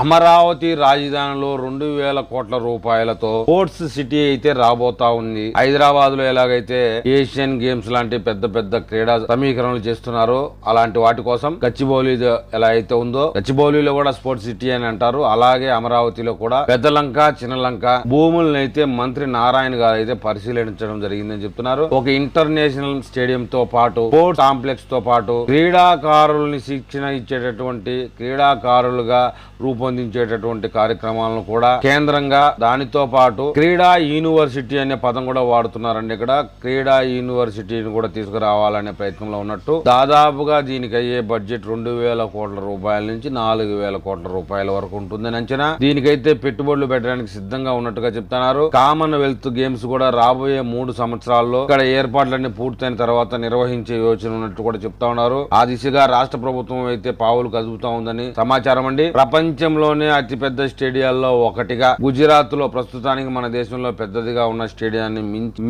అమరావతి రాజధానిలో 2,000 కోట్ల రూపాయలతో స్పోర్ట్స్ సిటీ అయితే రాబోతా ఉంది. హైదరాబాద్ లో ఎలాగైతే ఏషియన్ గేమ్స్ లాంటి పెద్ద పెద్ద క్రీడా సమీకరణలు చేస్తున్నారో అలాంటి వాటి కోసం గచ్చిబౌలి ఎలా అయితే ఉందో, గచ్చిబౌలిలో కూడా స్పోర్ట్స్ సిటీ అని అంటారు. అలాగే అమరావతిలో కూడా పెద్ద లంక చిన్న లంక భూములను అయితే మంత్రి నారాయణ గారు అయితే పరిశీలించడం జరిగిందని చెప్తున్నారు. ఒక ఇంటర్నేషనల్ స్టేడియం తో పాటు స్పోర్ట్స్ కాంప్లెక్స్ తో పాటు క్రీడాకారుల్ని శిక్షణ ఇచ్చేటటువంటి క్రీడాకారులుగా రూపొందించేటటువంటి కార్యక్రమాలను కూడా కేంద్రంగా, దానితో పాటు క్రీడా యూనివర్సిటీ అనే పదం కూడా వాడుతున్నారండి. ఇక్కడ క్రీడా యూనివర్సిటీని కూడా తీసుకురావాలనే ప్రయత్నంలో ఉన్నట్టు. దాదాపుగా దీనికి అయ్యే బడ్జెట్ 2,000 కోట్ల రూపాయల నుంచి 4,000 కోట్ల రూపాయల వరకు ఉంటుందని అంచనా. దీనికైతే పెట్టుబడులు పెట్టడానికి సిద్ధంగా ఉన్నట్టుగా చెప్తున్నారు. కామన్వెల్త్ గేమ్స్ కూడా రాబోయే 3 సంవత్సరాల్లో ఇక్కడ ఏర్పాట్లన్నీ పూర్తయిన తర్వాత నిర్వహించే యోచన ఉన్నట్టు కూడా చెప్తా ఉన్నారు. ఆ దిశగా రాష్ట్ర ప్రభుత్వం అయితే పావులు కదుపుతా ఉందని సమాచారం అండి. ప్రపంచంలోనే అతిపెద్ద స్టేడియాల్లో ఒకటిగా గుజరాత్ లో ప్రస్తుతానికి మన దేశంలో పెద్దదిగా ఉన్న స్టేడియాన్ని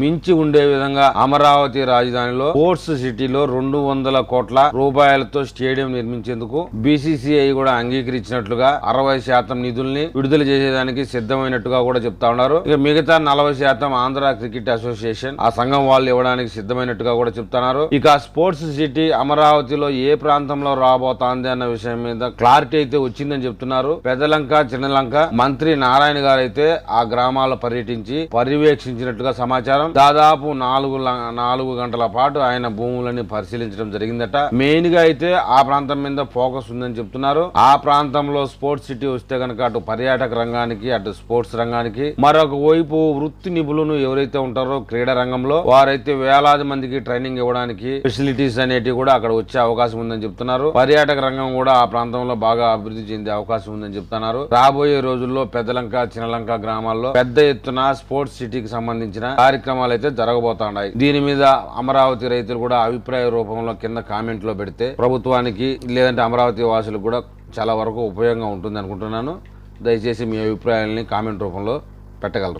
మించి ఉండే విధంగా అమరావతి రాజధానిలో స్పోర్ట్స్ సిటీలో 200 కోట్ల రూపాయలతో స్టేడియం నిర్మించేందుకు బీసీసీఐ కూడా అంగీకరించినట్లుగా 60% నిధుల్ని విడుదల చేసేదానికి సిద్ధమైనట్టుగా కూడా చెప్తా ఉన్నారు. ఇక మిగతా 40% ఆంధ్ర క్రికెట్ అసోసియేషన్ ఆ సంఘం వాళ్ళు ఇవ్వడానికి సిద్ధమైనట్టుగా కూడా చెప్తున్నారు. ఇక స్పోర్ట్స్ సిటీ అమరావతిలో ఏ ప్రాంతంలో రాబోతోంది అన్న విషయం మీద క్లారిటీ అయితే వచ్చిందని చెప్తున్నారు. పెద్దలంక చిన్నలంక మంత్రి నారాయణ గారు అయితే ఆ గ్రామాల్లో పర్యటించి పర్యవేక్షించినట్టుగా సమాచారం. దాదాపు 4 గంటల పాటు ఆయన భూములని పరిశీలించడం జరిగిందట. మెయిన్ గా అయితే ఆ ప్రాంతం మీద ఫోకస్ ఉందని చెప్తున్నారు. ఆ ప్రాంతంలో స్పోర్ట్స్ సిటీ వస్తే కనుక అటు పర్యాటక రంగానికి, అటు స్పోర్ట్స్ రంగానికి, మరొక వైపు వృత్తి నిపుణులు ఎవరైతే ఉంటారో క్రీడా రంగంలో వారైతే వేలాది మందికి ట్రైనింగ్ ఇవ్వడానికి ఫెసిలిటీస్ అనేటివి కూడా అక్కడ వచ్చే అవకాశం ఉందని చెప్తున్నారు. పర్యాటక రంగం కూడా ఆ ప్రాంతంలో బాగా అభివృద్ధి చెందే అవకాశం ఉందని చెప్తున్నారు. రాబోయే రోజుల్లో పెద్దలంక చిన్నలంక గ్రామాల్లో పెద్ద ఎత్తున స్పోర్ట్స్ సిటీకి సంబంధించిన కార్యక్రమాలు అయితే జరగబోతున్నాయి. దీని మీద అమరావతి రైతులు కూడా అభిప్రాయ రూపంలో కింద కామెంట్ లో పెడితే ప్రభుత్వానికి లేదంటే అమరావతి వాసులకు కూడా చాలా వరకు ఉపయోగంగా ఉంటుంది అనుకుంటున్నాను. దయచేసి మీ అభిప్రాయాలని కామెంట్ రూపంలో పెట్టగలరు.